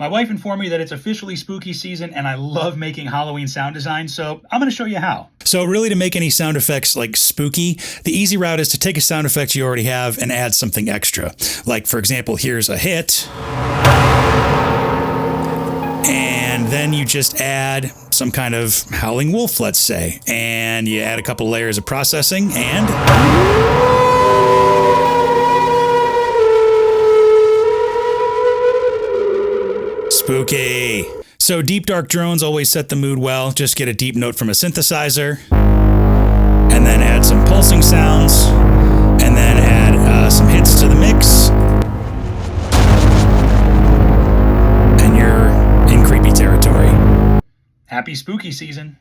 My wife informed me that it's officially spooky season and I love making Halloween sound design, so I'm going to show you how. So really, to make any sound effects like spooky, the easy route is to take a sound effect you already have and add something extra. Like, for example, here's a hit. And then you just add some kind of howling wolf, let's say. And you add a couple layers of processing and... spooky. So deep dark drones always set the mood well. Just get a deep note from a synthesizer and then add some pulsing sounds and then add some hits to the mix and you're in creepy territory. Happy spooky season.